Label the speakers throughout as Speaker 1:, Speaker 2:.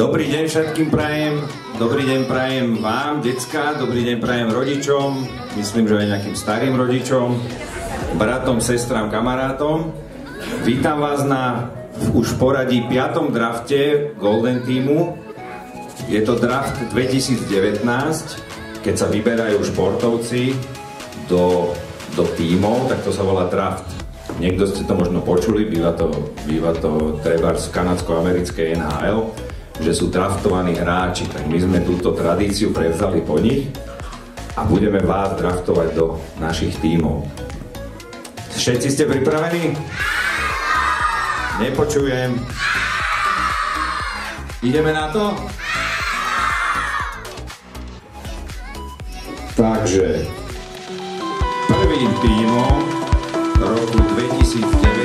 Speaker 1: Dobrý deň všetkým prajem, dobrý deň prajem vám, decká, dobrý deň prajem rodičom, myslím, že aj nejakým starým rodičom, bratom, sestram, kamarátom. Vítam vás na už poradí 5. drafte Golden Teamu. Je to draft 2019, keď sa vyberajú športovci do tímov, tak to sa volá draft. Niekto ste to možno počuli, býva to trebárs v kanadsko-americkej NHL, že sú draftovaní hráči, tak my sme túto tradíciu prevzali po nich a budeme vás draftovať do našich tímov. Všetci ste pripravení? Nepočujem. Ideme na to? Takže prvým tímom roku 2019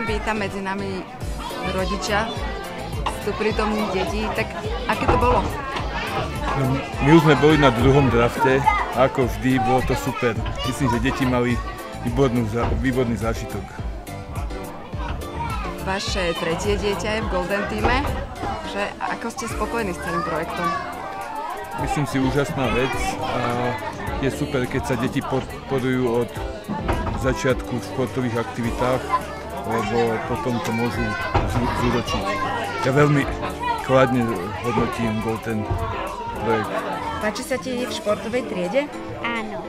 Speaker 2: Vidím, vítam medzi nami rodičia, sú prítomní deti, tak aké to bolo?
Speaker 3: No, my už sme boli na druhom drafte a ako vždy bolo to super. Myslím, že deti mali výborný zážitok.
Speaker 2: Vaše tretie dieťa je v Golden Teame, že ako ste spokojní s celým projektom?
Speaker 3: Myslím si, úžasná vec a je super, keď sa deti podporujú od začiatku v športových aktivitách, lebo potom to môžu zúročiť. Ja veľmi kladne hodnotím Golden projekt.
Speaker 2: Páči sa ti v športovej triede?
Speaker 4: Áno.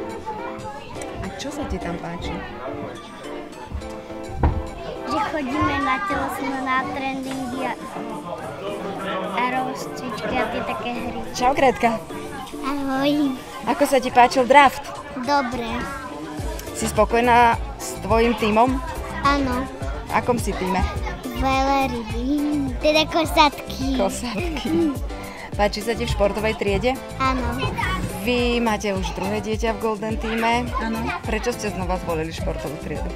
Speaker 2: A čo sa ti tam páči?
Speaker 4: Že chodíme na telesno, na tréningy a rozcvičky a tie také hry.
Speaker 2: Čau, Gretka.
Speaker 4: Ahoj.
Speaker 2: Ako sa ti páčil draft?
Speaker 4: Dobre.
Speaker 2: Si spokojná s tvojim tímom?
Speaker 4: Áno.
Speaker 2: Akom si tíme?
Speaker 4: Veľryby. Teda kosatky.
Speaker 2: Kosatky. Páči sa ti v športovej triede?
Speaker 4: Áno.
Speaker 2: Vy máte už druhé dieťa v Golden Teame.
Speaker 5: Áno.
Speaker 2: Prečo ste znova zvolili športovú triedu?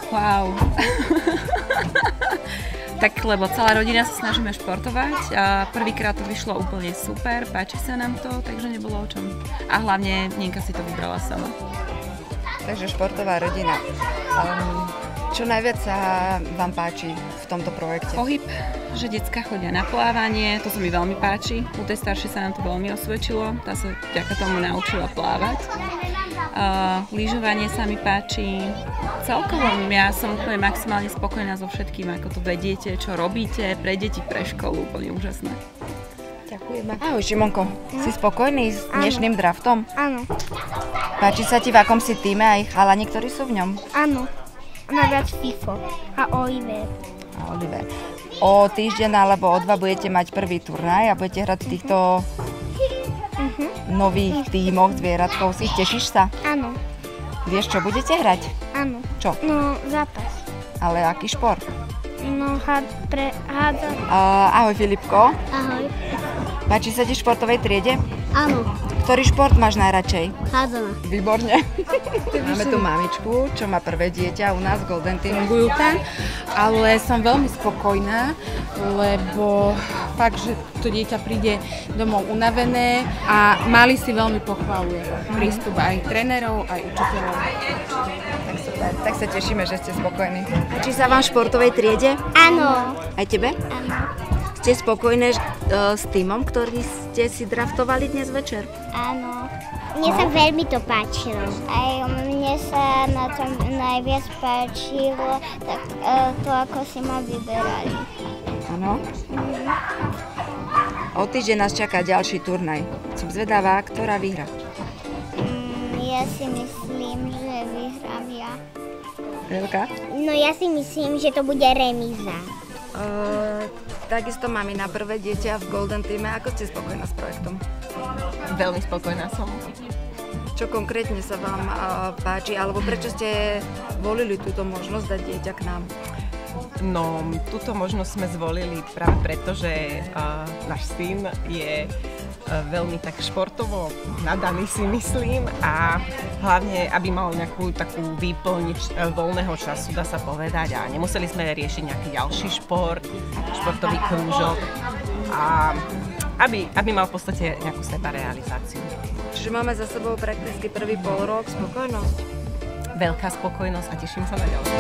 Speaker 5: Wow. Tak lebo celá rodina sa snažíme športovať a prvýkrát to vyšlo úplne super, páči sa nám to, takže nebolo o čom. A hlavne Nienka si to vybrala sama.
Speaker 2: Takže športová rodina. Čo najviac sa vám páči v tomto projekte?
Speaker 5: Pohyb, že decká chodia na plávanie, to sa mi veľmi páči. U tej staršej sa nám to veľmi osvedčilo, tá sa vďaka tomu naučila plávať. Lyžovanie sa mi páči. Celkovo ja som úplne maximálne spokojná so všetkým, ako to vediete, čo robíte, pre deti, pre školu, úplne úžasné.
Speaker 2: Ďakujeme. Ahoj Šimonko, si spokojný s dnešným draftom?
Speaker 4: Áno.
Speaker 2: Páči sa ti v akom si týme aj chalani, ktorí sú v ňom?
Speaker 4: Áno. Najviac FIFO a Oliver.
Speaker 2: A Oliver. O týždeň alebo o 2 budete mať prvý turnaj a budete hrať v týchto nových tímoch zvieratkov. Si tešíš sa?
Speaker 4: Áno.
Speaker 2: Vieš, čo budete hrať?
Speaker 4: Áno.
Speaker 2: Čo?
Speaker 4: No, zápas.
Speaker 2: Ale aký šport?
Speaker 4: No, hádzanie.
Speaker 2: Ahoj Filipko.
Speaker 4: Ahoj.
Speaker 2: Páči sa ti v športovej triede?
Speaker 4: Áno.
Speaker 2: Ktorý šport máš najradšej?
Speaker 4: Hádzanie.
Speaker 2: Výborne. Máme tu mamičku, čo má prvé dieťa u nás v Golden Team.
Speaker 6: Fungujú tam, ale som veľmi spokojná, lebo fakt, že to dieťa príde domov unavené a Mali si veľmi pochváluje prístup aj trénerov, aj učiteľov.
Speaker 2: Tak super, tak sa tešíme, že ste spokojní. Páči sa vám v športovej triede?
Speaker 4: Áno.
Speaker 2: Aj tebe?
Speaker 4: Áno.
Speaker 2: Ste spokojné s týmom, ktorý ste si draftovali dnes večer?
Speaker 4: Áno. Mne sa veľmi to páčilo. Aj mne sa na tom najviac páčilo tak, to, ako si ma vyberali.
Speaker 2: Áno. O týždeň nás čaká ďalší turnaj. Som zvedavá, ktorá vyhra.
Speaker 4: Ja si myslím, že vyhrám ja.
Speaker 2: Veľká?
Speaker 4: No ja si myslím, že to bude remíza.
Speaker 2: Takisto máme na prvé dieťa v Golden Teame. Ako ste spokojná s projektom?
Speaker 7: Veľmi spokojná som.
Speaker 2: Čo konkrétne sa vám páči, alebo prečo ste volili túto možnosť dať dieťa k nám?
Speaker 7: No, túto možnosť sme zvolili práve preto, že náš syn je veľmi tak športovo nadaný, si myslím, a hlavne, aby mal nejakú takú výplň voľného času, dá sa povedať, a nemuseli sme riešiť nejaký ďalší šport, športový krúžok, a aby mal v podstate nejakú sebarealizáciu.
Speaker 2: Čiže máme za sebou prakticky prvý polrok, spokojnosť?
Speaker 7: Veľká spokojnosť a teším sa na ďalšie.